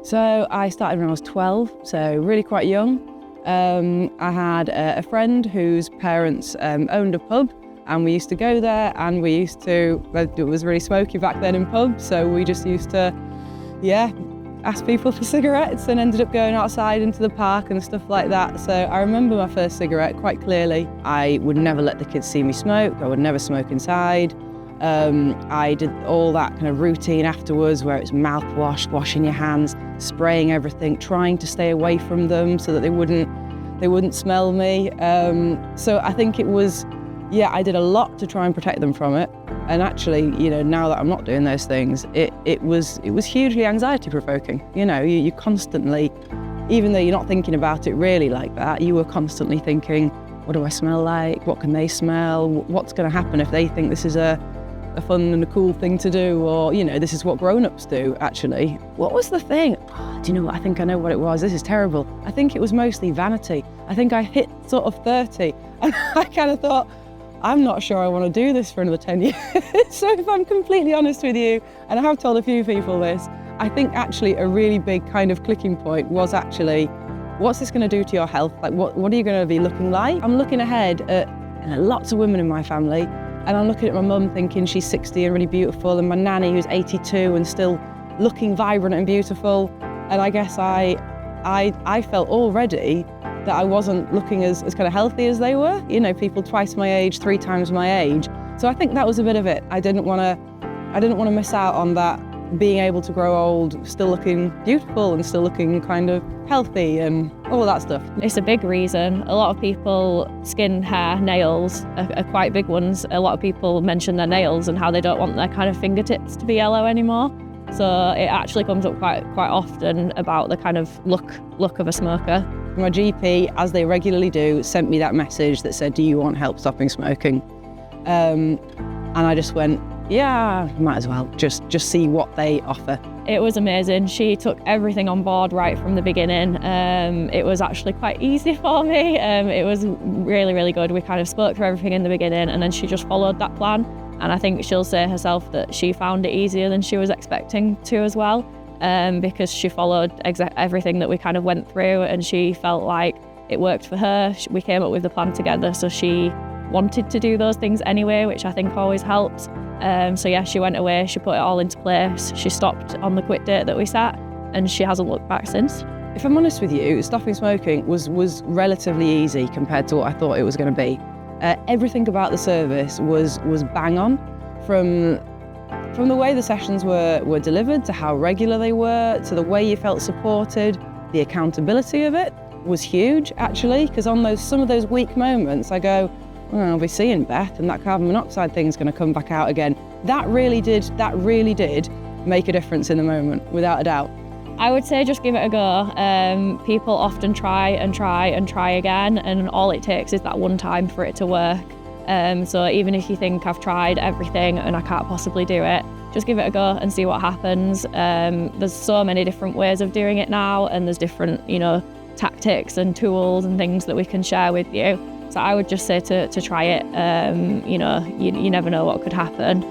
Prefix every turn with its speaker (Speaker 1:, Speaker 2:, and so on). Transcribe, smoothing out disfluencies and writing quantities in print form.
Speaker 1: So I started when I was 12, so really quite young. I had a friend whose parents owned a pub, and we used to go there, and it was really smoky back then in pubs, so we just used to, ask people for cigarettes and ended up going outside into the park and stuff like that. So I remember my first cigarette quite clearly. I would never let the kids see me smoke. I would never smoke inside. I did all that kind of routine afterwards where it's mouthwash, washing your hands, spraying everything, trying to stay away from them so that they wouldn't smell me. So I think it was, I did a lot to try and protect them from it. And actually, now that I'm not doing those things, it was hugely anxiety provoking. You constantly, even though you're not thinking about it really like that, you were constantly thinking, what do I smell like? What can they smell? What's going to happen if they think this is a fun and a cool thing to do, or this is what grown-ups do actually. What was the thing? Oh, do you know what? I think I know what it was. This is terrible. I think it was mostly vanity. I think I hit sort of 30 and I kind of thought, I'm not sure I want to do this for another 10 years. So if I'm completely honest with you, and I have told a few people this, I think actually a really big kind of clicking point was actually, what's this going to do to your health? Like what are you going to be looking like? I'm looking ahead at lots of women in my family, and I'm looking at my mum thinking she's 60 and really beautiful, and my nanny who's 82 and still looking vibrant and beautiful. And I guess I felt already that I wasn't looking as kind of healthy as they were. People twice my age, 3 times my age. So I think that was a bit of it. I didn't want to miss out on that, being able to grow old, still looking beautiful and still looking kind of healthy and all of that stuff.
Speaker 2: It's a big reason. A lot of people, skin, hair, nails are quite big ones. A lot of people mention their nails and how they don't want their kind of fingertips to be yellow anymore. So it actually comes up quite often about the kind of look of a smoker.
Speaker 1: My GP, as they regularly do, sent me that message that said, do you want help stopping smoking? And I just went, yeah, might as well, just see what they offer.
Speaker 2: It was amazing. She took everything on board right from the beginning. It was actually quite easy for me. It was really, really good. We kind of spoke through everything in the beginning, and then she just followed that plan. And I think she'll say herself that she found it easier than she was expecting to as well, because she followed everything that we kind of went through, and she felt like it worked for her. We came up with the plan together, so she wanted to do those things anyway, which I think always helps. She went away, she put it all into place, she stopped on the quit date that we set, and she hasn't looked back since.
Speaker 1: If I'm honest with you, stopping smoking was relatively easy compared to what I thought it was going to be. Everything about the service was bang on, from the way the sessions were delivered, to how regular they were, to the way you felt supported. The accountability of it was huge actually, because on some of those weak moments I go, I'll be seeing Beth and that carbon monoxide thing's going to come back out again. That really did make a difference in the moment, without a doubt.
Speaker 2: I would say just give it a go. People often try again, and all it takes is that one time for it to work. So even if you think I've tried everything and I can't possibly do it, just give it a go and see what happens. There's so many different ways of doing it now, and there's different, tactics and tools and things that we can share with you. So I would just say to try it. You never know what could happen.